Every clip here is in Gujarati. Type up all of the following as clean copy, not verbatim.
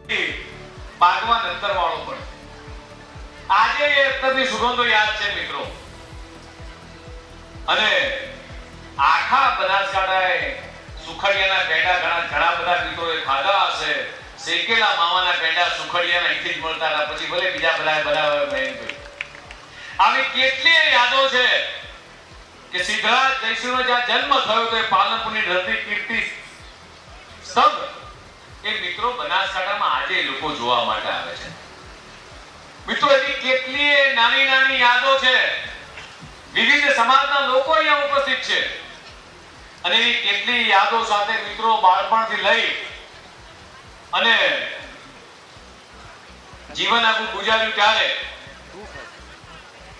બાગવાન અંતર વાળો પણ આજે એ અત્તરની સુગંધો યાદ છે મિત્રો. અને આખા બનાસકાંઠાએ સુખડિયાના પેંડા ઘણા બધા મિત્રોએ ખાધા હશે. શેકેલા માવાના પેંડા સુખડિયાના અહીંથી જ મળતા હતા, પછી ભલે બીજા બધા બહેન ભાઈ. આવી કેટલીય યાદો છે કે સિદ્ધરાજ જયસિંહનો જ્યાં જન્મ થયો તો એ પાલનપુરની ધરતી કીર્તિ સ્તંભ એ મિત્રો બનાસકાંઠામાં આજે લોકો જોવા માટે આવે છે. મિત્રો એવી કેટલીય નાની નાની યાદો છે. વિવિધ સમાજના લોકો અહીંયા ઉપસ્થિત છે અને એવી કેટલી યાદો સાથે મિત્રો બાળપણથી લઈ અને જીવન આખું ગુજાર્યું ત્યારે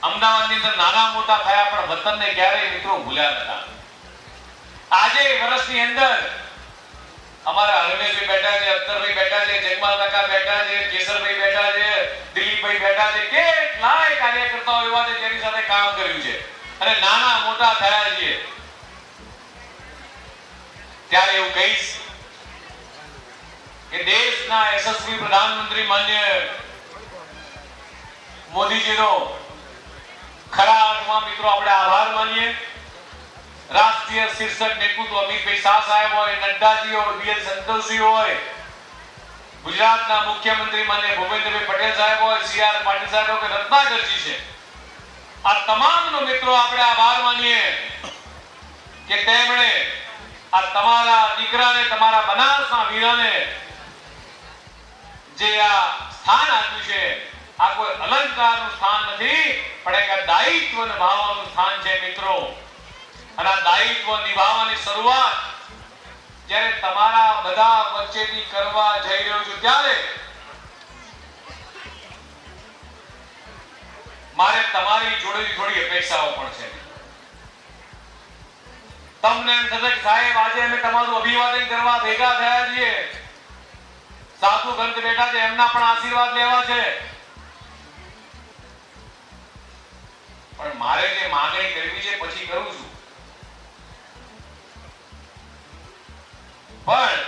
અમદાવાદની અંદર નાના મોટા થયા પણ વતનને ક્યારેય મિત્રો ભૂલ્યા નતા. આજે વર્ષની અંદર અમારા હરમેશભાઈ બેઠા છે, અખ્તરભાઈ બેઠા છે, જગમાલ કાકા બેઠા છે, કેસરભાઈ બેઠા છે, દિલીપભાઈ બેઠા છે, કેટલાય કાર્યકર્તાઓ એવા છે જેની સાથે કામ કર્યું છે અને નાના મોટા થયા છે. ત્યારે એવું કહીશ કે દેશના યશસ્વી પ્રધાનમંત્રી માન્ય મોદીજીનો ખરા અર્થમાં મિત્રો આપણે આભાર માનીએ. રાષ્ટ્રીય શીર્ષક નેતૃત્વ અમિતભાઈ શાહ સાહેબ હોય, નડ્ડાજી હોય, બીએલ સંતોષજી હોય, ગુજરાતના મુખ્યમંત્રી માન્ય ભૂપેન્દ્રભાઈ પટેલ સાહેબ હોય, સીઆર પાટીલ સાહેબ હોય કે રત્નાકરજી છે, આ તમામનો મિત્રો આપણે આભાર માનીએ કે તેમણે આ તમારા દીકરાને, તમારા બનાસના વીરાને જે આ સ્થાન આપ્યું છે, આ કોઈ અલંકારનું સ્થાન નથી પણ એક દાયિત્વ નિભાવવાનું સ્થાન છે મિત્રો. અને આ દાયિત્વ નિભાવવાની શરૂઆત જ્યારે તમારા બધા વચ્ચેથી કરવા જઈ રહ્યો છું ત્યારે મારે તમારી જોડે થોડી અપેક્ષાઓ પણ છે. તમને એમ થશે કે સાહેબ આજે અમે તમારું અભિવાદન કરવા ભેગા થયા છીએ, સાધુ સંત બેઠા છે, એમના પણ આશીર્વાદ લેવા છે. પણ મારે જે માંગણી કરવી છે પછી કરું છું. પણ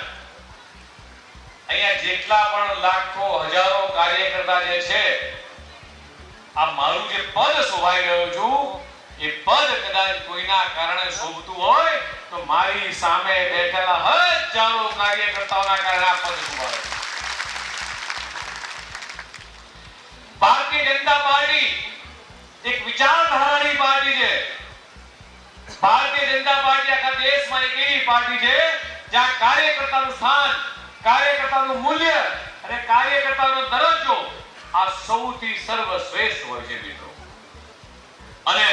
અહીંયા જેટલા પણ લાખો હજારો કાર્યકર્તા જે છે, આ મારું જે પદ શોભાઈ રહ્યો છું એ પદ કદાચ કોઈના કારણે શોભતું હોય તો મારી સામે બેઠેલા હજારો કાર્યકર્તાઓના કારણે આ પદ શોભાય. ભારતીય જનતા પાર્ટી એક વિચારધારાની પાર્ટી છે. ભારતીય જનતા પાર્ટી આખા દેશમાં એક એવી પાર્ટી છે જ્યાં કાર્યકર્તાનું સ્થાન, કાર્યકર્તાનું મૂલ્ય અને કાર્યકર્તાનો દરજ્જો આ સૌથી સર્વશ્રેષ્ઠ હોય છે મિત્રો. અને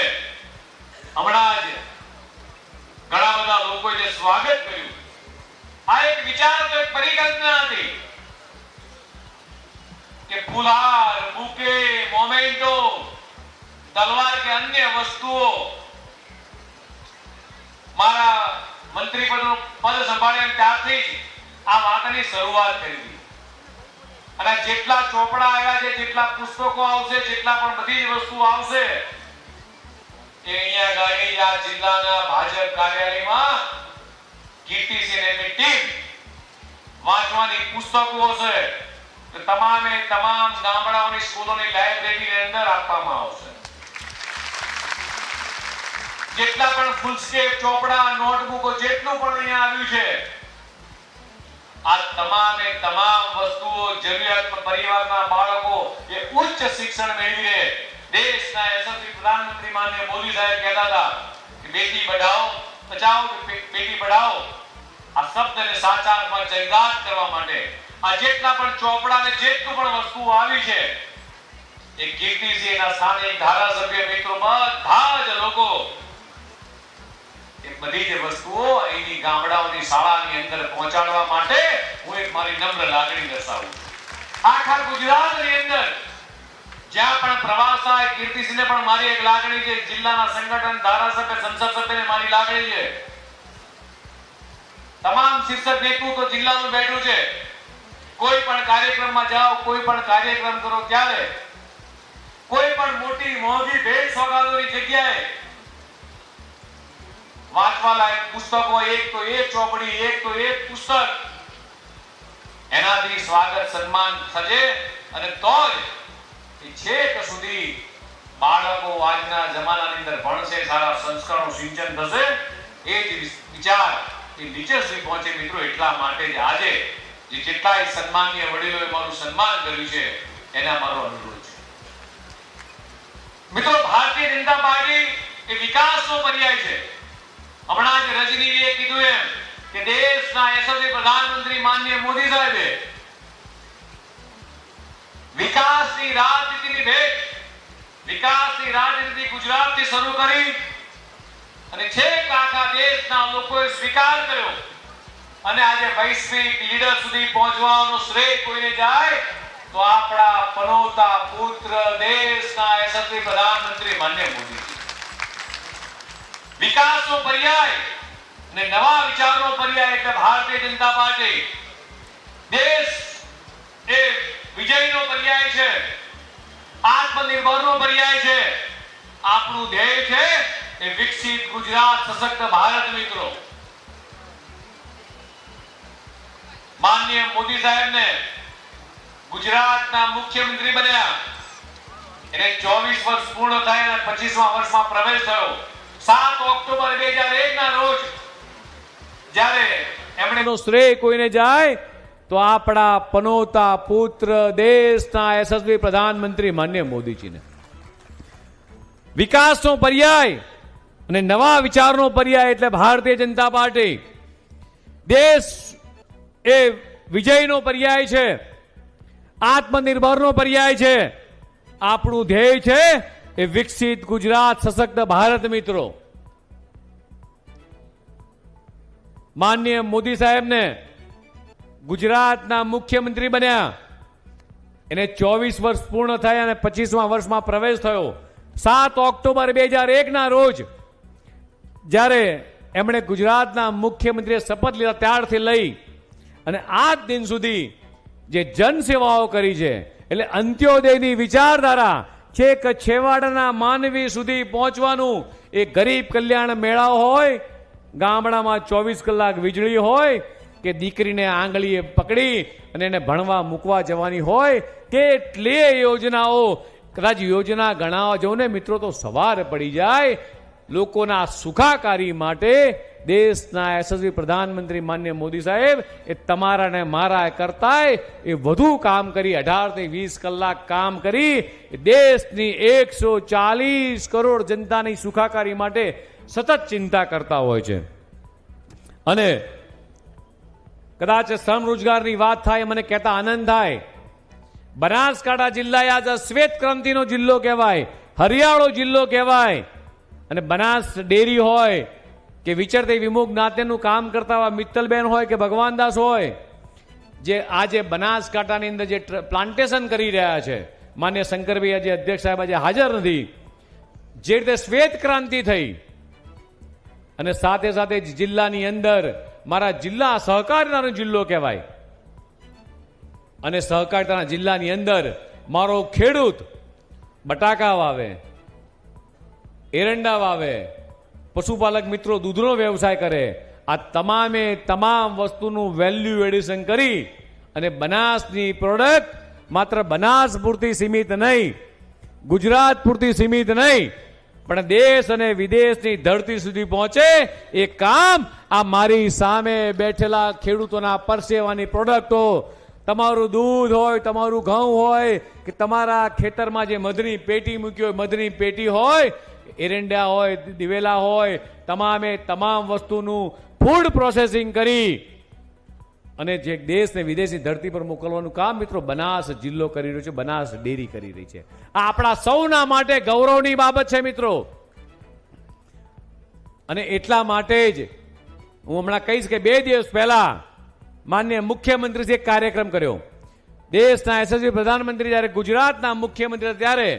હમણાં જ ઘણા બધા લોકોએ જે સ્વાગત કર્યું, આ એક વિચાર તો એક પરિકલ્પના હતી કે ફુલહાર, બુકે, મોમેન્ટો, તલવાર કે અન્ય વસ્તુઓ મારા મંત્રી પદનું પદ સંભાળ્યા ત્યારથી આ વાતની શરૂઆત કરી હતી. અને જેટલા ચોપડા આવ્યા છે, જેટલા પુસ્તકો આવશે, જેટલા પણ બધી જ વસ્તુઓ આવશે એ અહીંયા ગાડી આ જિલ્લાના ભાજપ કાર્યાલયમાં કીર્તિસિંહ એમની ટીમ વાંચવાની પુસ્તકો હશે તો તમામ ગામડાઓની સ્કૂલોની લાઇબ્રેરીની અંદર આપવામાં આવશે. જેટલા પણ ફૂલસ્કેપ, ચોપડા, નોટબુકો જેટલું પણ અહીંયા આવ્યું છે, આ તમામ વસ્તુઓ જરૂરિયાતમંદ પરિવારના બાળકો એ ઉચ્ચ શિક્ષણ મેળવીને દેશના યશસ્વી પ્રધાનમંત્રી માનનીય મોદી સાહેબ કહેતા હતા કે બેટી બચાઓ બેટી પઢાઓ આ શબ્દને સાચા અર્થમાં ચરિતાર્થ કરવા માટે આ જેટલા પણ ચોપડા ને જેટલું પણ વસ્તુઓ આવી છે એ કીર્તિસિંહના સ્થાનિક ધારાસભ્ય મિત્રો બધા જ લોકો એ બધી જ વસ્તુઓ અહીંની ગામડાઓની શાળાની અંદર પહોંચાડવા માટે હું એક મારી નમ્ર લાગણી દર્શાવું છું. આખા ગુજરાતની અંદર જ્યાં પણ પ્રવાસ થાય કીર્તિસિંહને પણ મારી એક લાગણી છે, જિલ્લાના સંગઠન, ધારાસભ્ય, સંસદ સભ્યને મારી લાગણી છે. તમામ શીર્ષક નેતૃત્વ જિલ્લાનું બેઠું છે. કોઈ પણ કાર્યક્રમમાં જાઓ, કોઈ પણ કાર્યક્રમ કરો ત્યારે કોઈ પણ મોટી મોંઘી ભેટ સોગાદોની જગ્યાએ વાંચવા લાયક પુસ્તકો, એક તો એક ચોપડી, એક તો એક પુસ્તક એનાથી સ્વાગત સન્માન થશે અને તો જ એ છેક સુધી બાળકો આજના જમાનાની અંદર ભણશે, સારા સંસ્કારનું સિંચન થશે. એ જ વિચાર એ નીચે સુધી પહોંચે મિત્રો. એટલા માટે જ આજે જે કેટલાય સન્માનીય વડીલોએ મારું સન્માન કર્યું છે એના મારો અનુરોધ છે. મિત્રો, ભારતીય જનતા પાર્ટી એ વિકાસનો પર્યાય છે. હમણાં જ રજનીજીએ કીધું એમ કે દેશના યશસ્વી પ્રધાનમંત્રી માનનીય મોદી સાહેબે વિકાસની રાજનીતિની ભેટ, વિકાસની રાજનીતિ ગુજરાતથી શરૂ કરી અને છેક આખા દેશના લોકોએ સ્વીકાર કર્યો અને આજે વૈશ્વિક લીડર સુધી પહોંચવાનો શ્રેય કોઈને જાય તો આપણા પનોતા પુત્ર દેશના યશસ્વી પ્રધાનમંત્રી માનનીય મોદી. વિકાસનો પર્યાય અને નવા વિચારનો પર્યાય એટલે ભારતીય જનતા પાર્ટી. દેશ એ વિજયનો પર્યાય છે, આત્મનિર્ભરનો પર્યાય છે. આપણું ધ્યેય છે એ વિકસિત ગુજરાત, સશક્ત ભારત. મિત્રો, માનનીય મોદી સાહેબને ગુજરાતના મુખ્યમંત્રી બન્યા એને 24 વર્ષ પૂર્ણ થયા અને 25મા વર્ષમાં પ્રવેશ થયો. 7 ઓક્ટોબર 2001 ના રોજ જ્યારે એમણે શ્રેય કોઈને જાય તો આપણા પનોતા પુત્ર દેશના યશસ્વી પ્રધાનમંત્રી માનનીય મોદીજીને. વિકાસનો પર્યાય અને નવા વિચારનો પર્યાય એટલે ભારતીય જનતા પાર્ટી. દેશ એ વિજયનો પર્યાય છે, આત્મનિર્ભરનો પર્યાય છે. આપણું ધ્યેય છે એ વિકસિત ગુજરાત, સશક્ત ભારત. મિત્રો, માનનીય મોદી સાહેબને ગુજરાતના મુખ્યમંત્રી બન્યા એને 24 વર્ષ પૂર્ણ થયા અને 25મા વર્ષમાં પ્રવેશ થયો. 7 ઓક્ટોબર 2001 ના રોજ જ્યારે એમણે ગુજરાતના મુખ્યમંત્રીએ શપથ લીધા ત્યારથી લઈ અને આજ દિન સુધી જે જનસેવાઓ કરી છે એટલે અંત્યોદયની વિચારધારા છેક છેવાડાના માનવી સુધી પહોંચવાનું. એ ગરીબ કલ્યાણ મેળા હોય, ગામડામાં 24 કલાક વીજળી હોય કે દીકરીને આંગળીએ પકડી અને એને ભણવા મૂકવા જવાની હોય, કેટલીય યોજનાઓ. કદાચ યોજના ગણાવવા જાઓ ને મિત્રો તો સવાર પડી જાય. લોકોના સુખાકારી માટે દેશના યશસ્વી પ્રધાનમંત્રી માનનીય મોદી સાહેબ એ તમારા ને મારા કરતાય એ વધુ કામ કરી 18 થી 20 કલાક કામ કરી દેશની 140 કરોડ જનતાની સુખાકારી માટે સતત ચિંતા કરતા હોય છે. અને કદાચ શ્રમ રોજગારની વાત થાય મને કહેતા આનંદ થાય. બનાસકાંઠા જિલ્લા આજ શ્વેત ક્રાંતિનો જિલ્લો કહેવાય, હરિયાળો જિલ્લો કહેવાય. અને બનાસ ડેરી હોય કે વિચરતી વિમુખ જ્ઞાતિનું કામ કરતા હોય મિત્તલબેન હોય કે ભગવાનદાસ હોય, જે આજે બનાસકાંઠાની અંદર જે પ્લાન્ટેશન કરી રહ્યા છે, માન્ય શંકરભાઈ આજે અધ્યક્ષ સાહેબ આજે હાજર નથી, જે રીતે શ્વેત ક્રાંતિ થઈ અને સાથે સાથે જિલ્લાની અંદર મારા જિલ્લા સહકારિતાનો જિલ્લો કહેવાય અને સહકારિતાના જિલ્લાની અંદર મારો ખેડૂત બટાકા વાવે, એરંડા વાવે, પશુપાલક મિત્રો દૂધનો વ્યવસાય કરે. આ તમામે તમામ વસ્તુનું વેલ્યુ એડિશન કરી અને બનાસની પ્રોડક્ટ માત્ર બનાસ પૂરતી સીમિત નહીં, ગુજરાત પૂરતી સીમિત નહીં, પણ દેશ અને વિદેશની ધરતી સુધી પહોંચે એ કામ આ મારી સામે બેઠેલા ખેડૂતોના પરસેવાની પ્રોડક્ટો, તમારું દૂધ હોય, તમારું ઘઉં હોય કે તમારા ખેતરમાં જે મધની પેટી મૂકી હોય, મધની પેટી હોય, એરંડા હોય, દિવેલા હોય, તમામે તમામ વસ્તુનું ફૂડ પ્રોસેસિંગ કરી અને જે દેશ ને વિદેશની ધરતી પર મોકલવાનું કામ મિત્રો બનાસ જિલ્લો કરી રહ્યો છે, બનાસ ડેરી કરી રહી છે. આ આપણા સૌના માટે ગૌરવની બાબત છે મિત્રો. અને એટલા માટે જ હું હમણાં કહીશ કે 2 દિવસ પહેલા માનનીય મુખ્યમંત્રીએ એક કાર્યક્રમ કર્યો. દેશના યશસ્વી પ્રધાનમંત્રી જ્યારે ગુજરાતના મુખ્યમંત્રી ત્યારે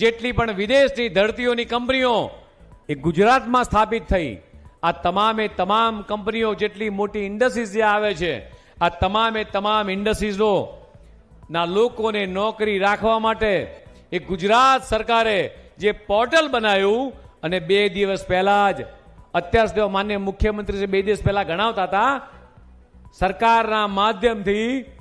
જેટલી પણ વિદેશની ધરતીઓની કંપનીઓ એ ગુજરાતમાં સ્થાપિત થઈ. આ તમામે તમામ કંપનીઓ જેટલી મોટી ઇન્ડસ્ટ્રીઝ જે આવે છે, આ તમામે તમામ ઇન્ડસ્ટ્રીઝો ના લોકોને નોકરી રાખવા માટે એ ગુજરાત સરકારે જે પોર્ટલ બનાવ્યું અને 2 દિવસ પહેલા જ અત્યાર સુધી માન્ય મુખ્યમંત્રી 2 દિવસ પહેલા ગણાવતા હતા સરકારના માધ્યમથી